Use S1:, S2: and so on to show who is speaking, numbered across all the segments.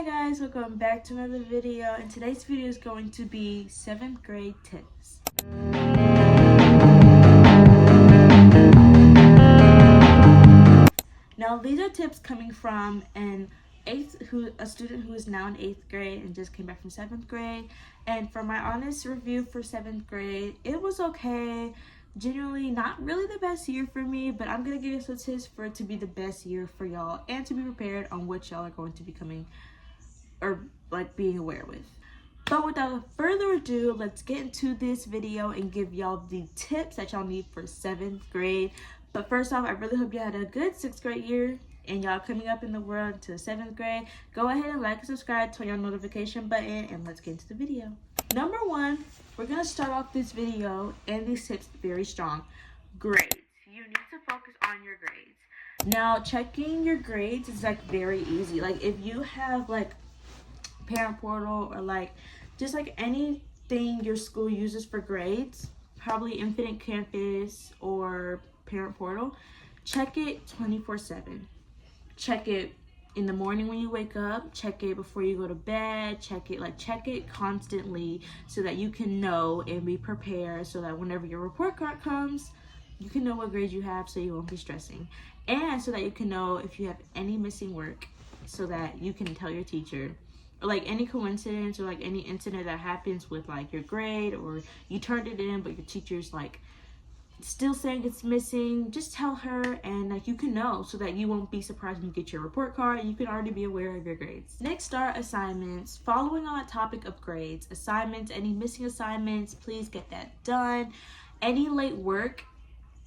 S1: Hi guys, welcome back to another video, and today's video is going to be 7th grade tips. Now these are tips coming from a student who is now in 8th grade and just came back from 7th grade. And for my honest review for 7th grade, it was okay. Genuinely not really the best year for me, but I'm gonna give you some tips for it to be the best year for y'all and to be prepared on what y'all are going to be coming or like being aware with. But without further ado, let's get into this video and give y'all the tips that y'all need for 7th grade. But first off, I really hope you had a good 6th grade year and y'all coming up in the world to 7th grade. Go ahead and like and subscribe, turn on notification button, and let's get into the video. Number one, we're gonna start off this video and these tips very strong. Grades. You need to focus on your grades. Now, checking your grades is like very easy. Like if you have like parent portal or like just like anything your school uses for grades, probably Infinite Campus or parent portal, check it 24/7. Check it in the morning when you wake up, check it before you go to bed, check it constantly so that you can know and be prepared, so that whenever your report card comes, you can know what grade you have so you won't be stressing, and so that you can know if you have any missing work so that you can tell your teacher. Or like any coincidence or like any incident that happens with like your grade, or you turned it in but your teacher's like still saying it's missing, just tell her, and like you can know so that you won't be surprised when you get your report card and you can already be aware of your grades. Next are assignments. Following on that topic of grades, assignments, any missing assignments, please get that done. Any late work,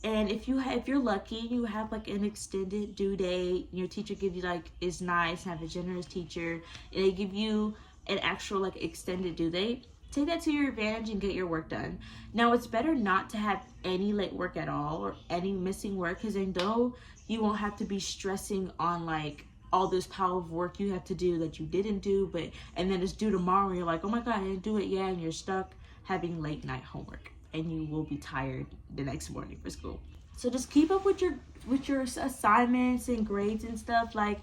S1: and if you're lucky, you have like an extended due date, your teacher gives you like, is nice, have a generous teacher, and they give you an actual like extended due date, take that to your advantage and get your work done. Now, it's better not to have any late work at all or any missing work, because then though you won't have to be stressing on like all this pile of work you have to do that you didn't do, and then it's due tomorrow and you're like, oh my god, I didn't do it yet, and you're stuck having late night homework and you will be tired the next morning for school. So just keep up with your assignments and grades and stuff. Like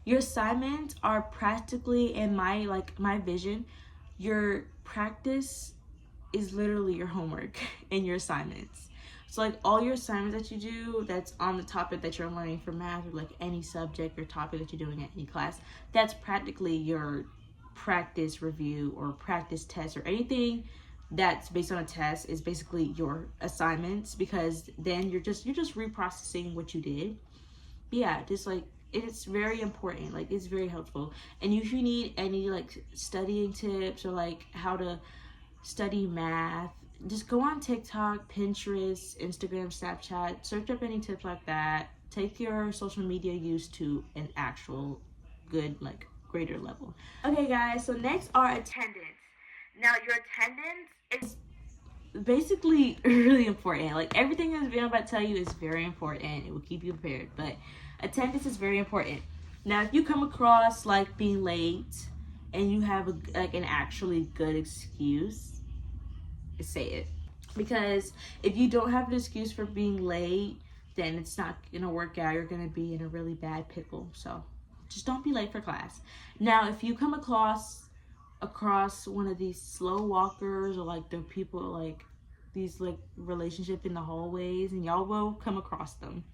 S1: your assignments are practically, in my vision, your practice is literally your homework and your assignments. So like all your assignments that you do that's on the topic that you're learning for math, or like any subject or topic that you're doing at any class, that's practically your practice review or practice test, or anything that's based on a test is basically your assignments, because then you're just reprocessing what you did. But yeah, just like it's very important, like it's very helpful. And if you need any like studying tips or like how to study math, just go on TikTok, Pinterest, Instagram, Snapchat, search up any tips like that. Take your social media use to an actual good like greater level. Okay guys, so next are attendance. Now your attendance is basically really important. Like everything this video I'm about to tell you is very important. It will keep you prepared, but attendance is very important. Now if you come across like being late and you have an actually good excuse, say it. Because if you don't have an excuse for being late, then it's not gonna work out. You're gonna be in a really bad pickle. So just don't be late for class. Now if you come across one of these slow walkers, or like the people like these like relationship in the hallways, and y'all will come across them,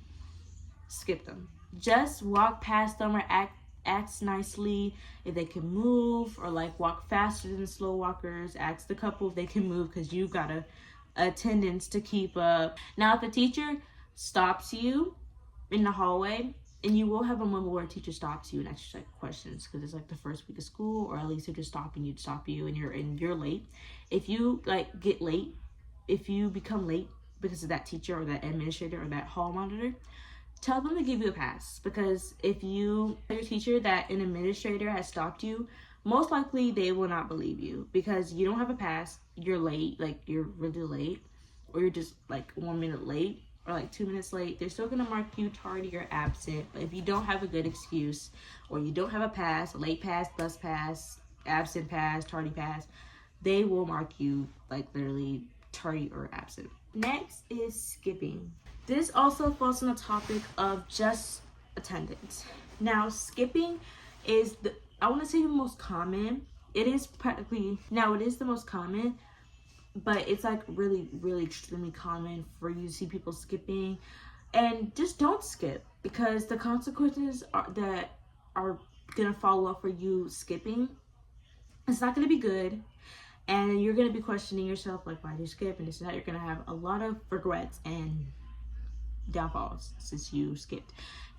S1: skip them. Just walk past them, or act nicely if they can move, or like walk faster than the slow walkers. Ask the couple if they can move, because you got a attendance to keep up. Now if the teacher stops you in the hallway, and you will have a moment where a teacher stops you and asks you like questions, because it's like the first week of school, or at least they're just stopping you to stop you, and you're late. If you like get late, if you become late because of that teacher or that administrator or that hall monitor, tell them to give you a pass. Because if you tell your teacher that an administrator has stopped you, most likely they will not believe you, because you don't have a pass, you're late, like you're really late, or you're just like 1 minute late, or like 2 minutes late. They're still gonna mark you tardy or absent. But if you don't have a good excuse, or you don't have a pass, a late pass, bus pass, absent pass, tardy pass, they will mark you like literally tardy or absent. Next is skipping. This also falls on the topic of just attendance. Now skipping is I want to say the most common. It is practically, now it is the most common, but it's like really, really extremely common for you to see people skipping. And just don't skip, because the consequences that are gonna follow up for you skipping, it's not gonna be good. And you're gonna be questioning yourself, like, why did you skip? And this and that. You're gonna have a lot of regrets and downfalls since you skipped.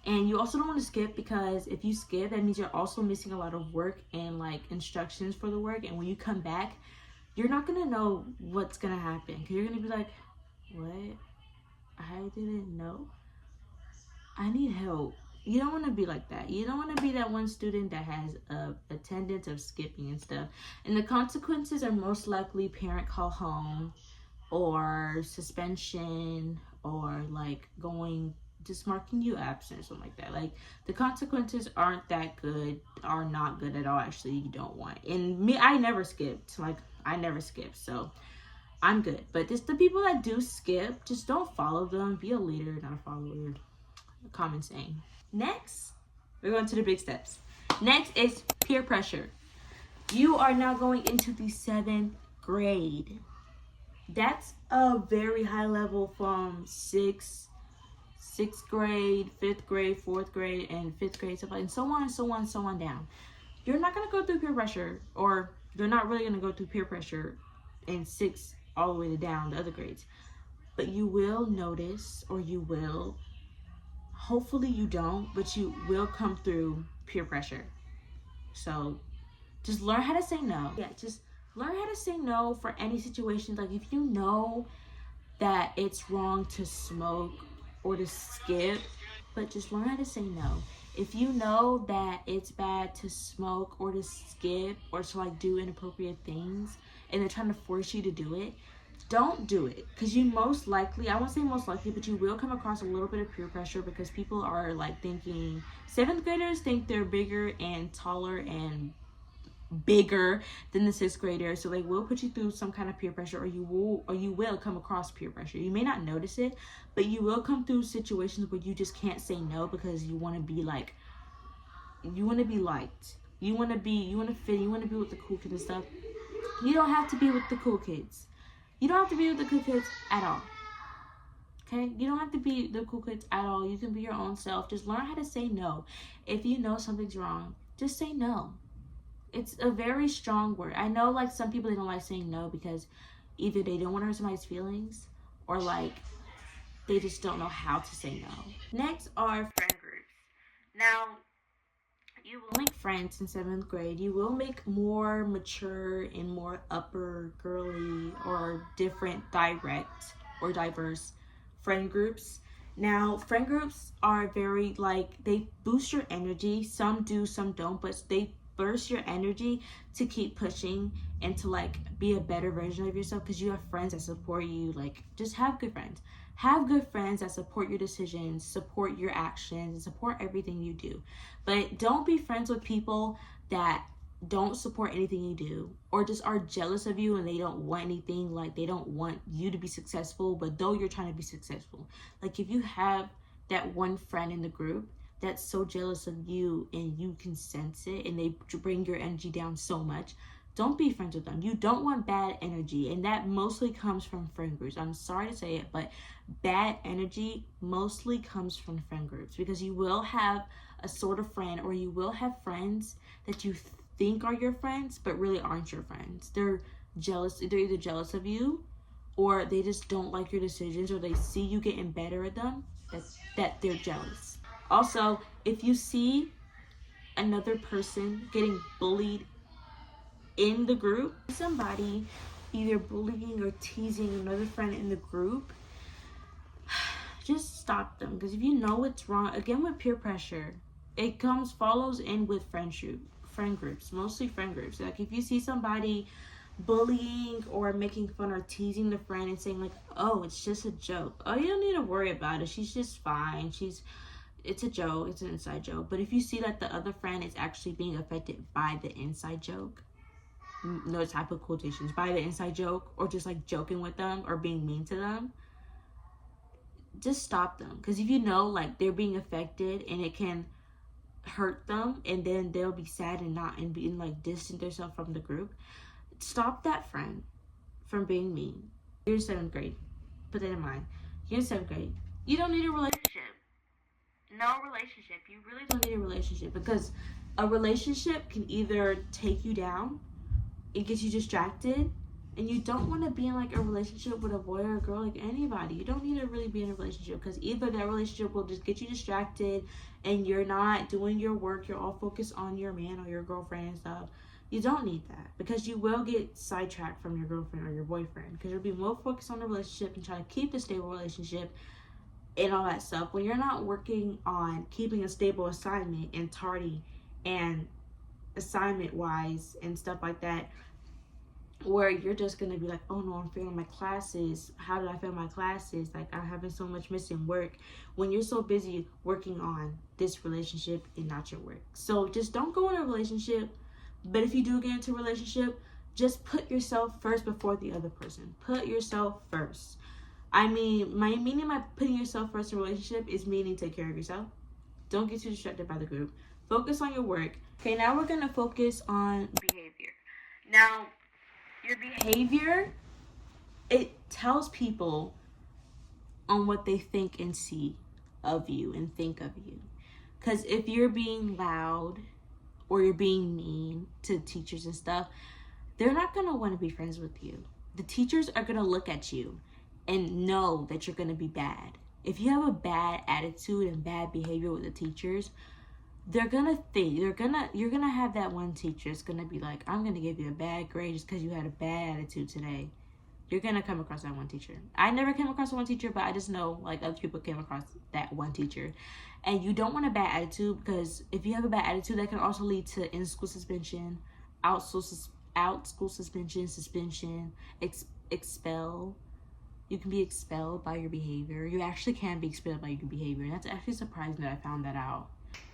S1: And you also don't want to skip, because if you skip, that means you're also missing a lot of work and like instructions for the work. And when you come back, you're not gonna know what's gonna happen, because you're gonna be like, what? I didn't know. I need help. You don't want to be like that. You don't want to be that one student that has a attendance of skipping and stuff. And the consequences are most likely parent call home, or suspension, or like going, just marking you absent or something like that. Like, the consequences aren't that good, are not good at all. Actually, you don't want. And me, I never skipped. Like, I never skipped, so I'm good. But just the people that do skip, just don't follow them. Be a leader, not a follower. A common saying. Next, we're going to the big steps. Next is peer pressure. You are now going into the 7th grade. That's a very high level from sixth grade, 5th grade, 4th grade, and 5th grade, stuff like, and so on and so on and so on down. You're not gonna go through peer pressure, or you're not really gonna go through peer pressure in 6th all the way to down the other grades. But you will notice, or you will, hopefully you don't, but you will come through peer pressure. So just learn how to say no. Yeah, just learn how to say no for any situation. Like, if you know that it's wrong to smoke or to skip, but just learn how to say no. If you know that it's bad to smoke or to skip or to like do inappropriate things, and they're trying to force you to do it, don't do it. Because you most likely, I won't say most likely, but you will come across a little bit of peer pressure, because people are like thinking, 7th graders think they're bigger and taller and bigger than the 6th graders, so they will put you through some kind of peer pressure, or you will come across peer pressure. You may not notice it, but you will come through situations where you just can't say no, because you want to be like, you want to be liked, you want to fit, you want to be with the cool kids and stuff. You don't have to be with the cool kids. You don't have to be with the cool kids at all. Okay? You don't have to be the cool kids at all. You can be your own self. Just learn how to say no. If you know something's wrong, just say no. It's a very strong word. I know, like, some people, they don't like saying no because either they don't want to hurt somebody's feelings, or like they just don't know how to say no. Next are friend groups. Now, you will make friends in 7th grade. You will make more mature and more upper girly or different direct or diverse friend groups. Now, friend groups are very, like, they boost your energy. Some do, some don't, but they burst your energy to keep pushing and to like be a better version of yourself, because you have friends that support you. Like, just have good friends. Have good friends that support your decisions, support your actions, and support everything you do. But don't be friends with people that don't support anything you do, or just are jealous of you and they don't want anything. Like, they don't want you to be successful, but though you're trying to be successful. Like, if you have that one friend in the group that's so jealous of you and you can sense it, and they bring your energy down so much, don't be friends with them. You don't want bad energy, and that mostly comes from friend groups. I'm sorry to say it, but bad energy mostly comes from friend groups, because you will have a sort of friend, or you will have friends that you think are your friends but really aren't your friends. They're jealous. They're either jealous of you, or they just don't like your decisions, or they see you getting better at them, that they're jealous. Also, if you see another person getting bullied in the group, somebody either bullying or teasing another friend in the group, just stop them. Because if you know it's wrong, again, with peer pressure, it follows in with friend groups, mostly friend groups. Like, if you see somebody bullying or making fun or teasing the friend and saying like, oh, it's just a joke, oh, you don't need to worry about it, she's just fine, it's a joke, it's an inside joke. But if you see that the other friend is actually being affected by the inside joke, no type of quotations, by the inside joke, or just like joking with them or being mean to them, just stop them. Because if you know like they're being affected and it can hurt them, and then they'll be sad and being like distant themselves from the group. Stop that friend from being mean. You're in 7th grade. Put that in mind. You're in 7th grade. You don't need a relationship. No relationship. You really don't need a relationship, because a relationship can either take you down, it gets you distracted, and you don't want to be in like a relationship with a boy or a girl, like anybody. You don't need to really be in a relationship, because either that relationship will just get you distracted and you're not doing your work, you're all focused on your man or your girlfriend and stuff. You don't need that, because you will get sidetracked from your girlfriend or your boyfriend, because you'll be more focused on the relationship and trying to keep a stable relationship and all that stuff, when you're not working on keeping a stable assignment and tardy and assignment wise and stuff like that, where you're just gonna be like, oh no, I'm failing my classes. How did I fail my classes? Like, I'm having so much missing work, when you're so busy working on this relationship and not your work. So just don't go in a relationship. But if you do get into a relationship, just put yourself first before the other person. Put yourself first. I mean, my putting yourself first in a relationship is meaning take care of yourself. Don't get too distracted by the group. Focus on your work. Okay, now we're going to focus on behavior. Now, your behavior, it tells people on what they think and see of you and think of you. Because if you're being loud or you're being mean to teachers and stuff, they're not going to want to be friends with you. The teachers are going to look at you and know that you're going to be bad. If you have a bad attitude and bad behavior with the teachers, they're going to think, you're going to have that one teacher that's going to be like, I'm going to give you a bad grade just because you had a bad attitude today. You're going to come across that one teacher. I never came across one teacher, but I just know like other people came across that one teacher. And you don't want a bad attitude, because if you have a bad attitude, that can also lead to in-school suspension, out-school suspension, expel. You can be expelled by your behavior. You actually can be expelled by your behavior. And that's actually surprising that I found that out.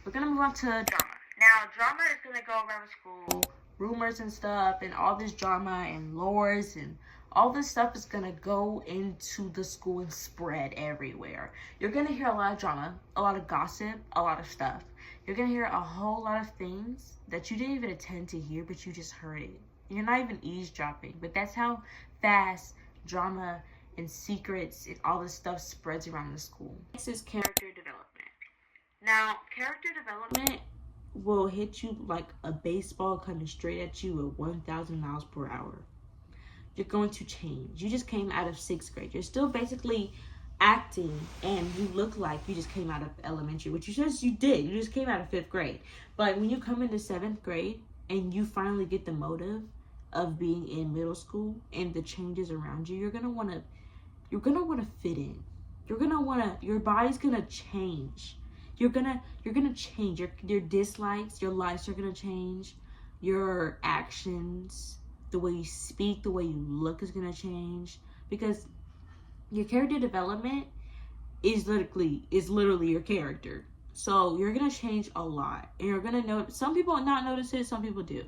S1: We're going to move on to drama. Now, drama is going to go around school. Rumors and stuff, and all this drama and lores and all this stuff is going to go into the school and spread everywhere. You're going to hear a lot of drama, a lot of gossip, a lot of stuff. You're going to hear a whole lot of things that you didn't even intend to hear, but you just heard it. And you're not even eavesdropping. But that's how fast drama and secrets and all this stuff spreads around the school. Next is character development. Now, character development will hit you like a baseball coming straight at you at 1,000 miles per hour. You're going to change. You just came out of 6th grade. You're still basically acting, and you look like you just came out of elementary, which you did. You just came out of 5th grade. But when you come into 7th grade and you finally get the motive of being in middle school and the changes around you, you're gonna want to fit in. Your body's gonna change. You're gonna change. Your dislikes, your likes are gonna change. Your actions, the way you speak, the way you look is gonna change, because your character development is literally your character. So you're gonna change a lot, and you're gonna know. Some people not notice it, some people do,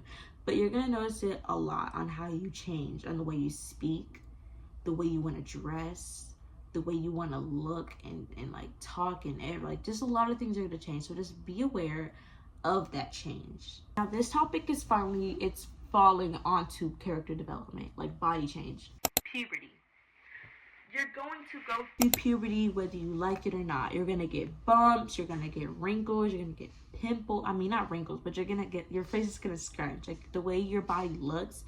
S1: but you're gonna notice it a lot on how you change, on the way you speak, the way you want to dress, the way you want to look and like talk, and like just a lot of things are going to change. So just be aware of that change. Now this topic is falling onto character development, like body change. Puberty. You're going to go through puberty whether you like it or not. You're going to get bumps, you're going to get wrinkles, you're going to get pimples. I mean, not wrinkles, but you're going to get, your face is going to scrunch. Like the way your body looks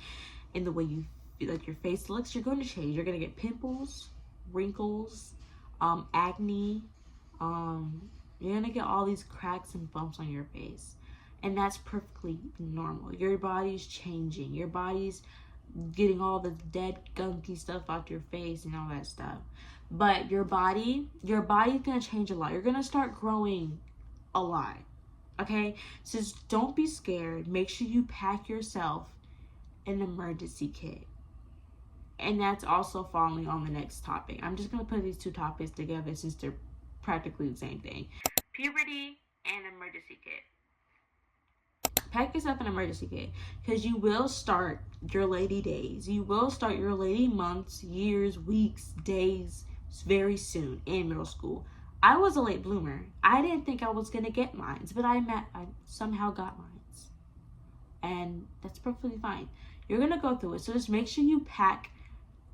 S1: and the way you like your face looks, you're going to change. You're going to get pimples, wrinkles, acne, you're gonna get all these cracks and bumps on your face, and that's perfectly normal. Your body's changing. Your body's getting all the dead gunky stuff out your face and all that stuff. But your body's gonna change a lot. You're gonna start growing a lot. Okay, so just don't be scared. Make sure you pack yourself an emergency kit. And that's also falling on the next topic. I'm just going to put these two topics together since they're practically the same thing. Puberty and emergency kit. Pack yourself an emergency kit, because you will start your lady days. You will start your lady months, years, weeks, days very soon in middle school. I was a late bloomer. I didn't think I was gonna get mines, but I somehow got mines, and that's perfectly fine. You're gonna go through it, so just make sure you pack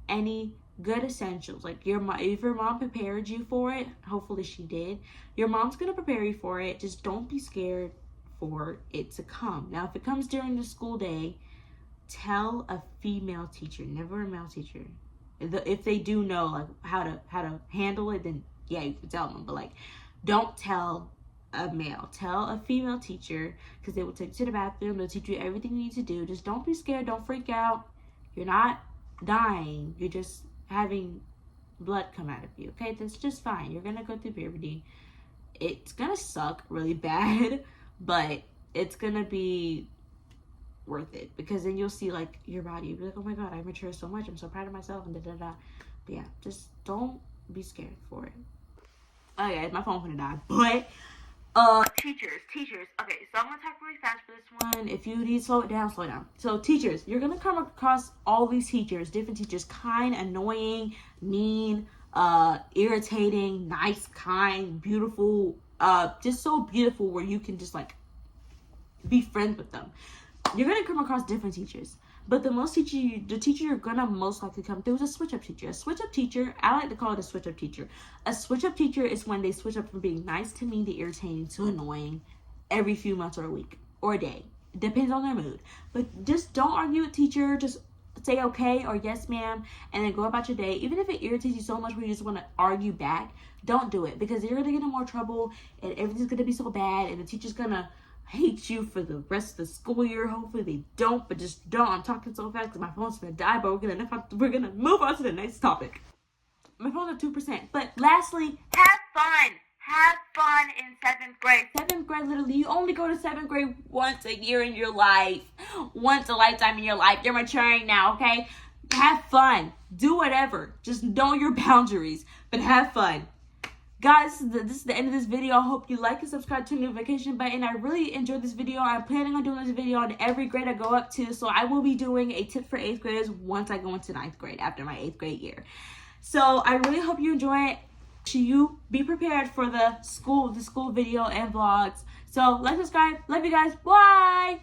S1: any good essentials. Like if your mom prepared you for it, hopefully she did. Your mom's gonna prepare you for it. Just don't be scared for it to come. Now, if it comes during the school day, tell a female teacher, never a male teacher. If they do know like how to handle it, then yeah, you can tell them. But like, don't tell a male. Tell a female teacher, because they will take you to the bathroom. They'll teach you everything you need to do. Just don't be scared. Don't freak out. You're not dying. You're just having blood come out of you. Okay, that's just fine. You're gonna go through puberty. It's gonna suck really bad, but it's gonna be worth it, because then you'll see like your body. You'll be like, oh my god, I matured so much. I'm so proud of myself, and da da da. But yeah, just don't be scared for it. Oh yeah, my phone's gonna die. But teachers. Okay, so I'm gonna talk really fast for this one. If you need to slow it down, slow it down. So teachers, you're gonna come across all these teachers, different teachers, kind, annoying, mean, irritating, nice, kind, beautiful, just so beautiful where you can just like be friends with them. You're gonna come across different teachers, but the teacher you're gonna most likely come through is a switch-up teacher. A switch-up teacher, I like to call it a switch-up teacher. A switch-up teacher is when they switch up from being nice to mean to irritating to annoying every few months or a week or a day. It depends on their mood. But just don't argue with teacher. Just say okay or yes ma'am, and then go about your day. Even if it irritates you so much where you just want to argue back, don't do it, because you're gonna get in more trouble and everything's gonna be so bad, and the teacher's gonna hate you for the rest of the school year. Hopefully they don't, but just don't. I'm talking so fast because my phone's gonna die, but we're gonna move on to the next topic. My phone's at 2%. But lastly, have fun. Have fun in 7th grade. 7th grade, literally, you only go to 7th grade once a year in your life. Once a lifetime in your life. You're maturing now, okay? Have fun. Do whatever. Just know your boundaries, but have fun. Guys, this is the end of this video. I hope you like and subscribe to the notification button. I really enjoyed this video. I'm planning on doing this video on every grade I go up to. So I will be doing a tip for 8th graders once I go into 9th grade after my 8th grade year. So I really hope you enjoy it. You be prepared for the school video and vlogs. So like, subscribe. Love you guys. Bye.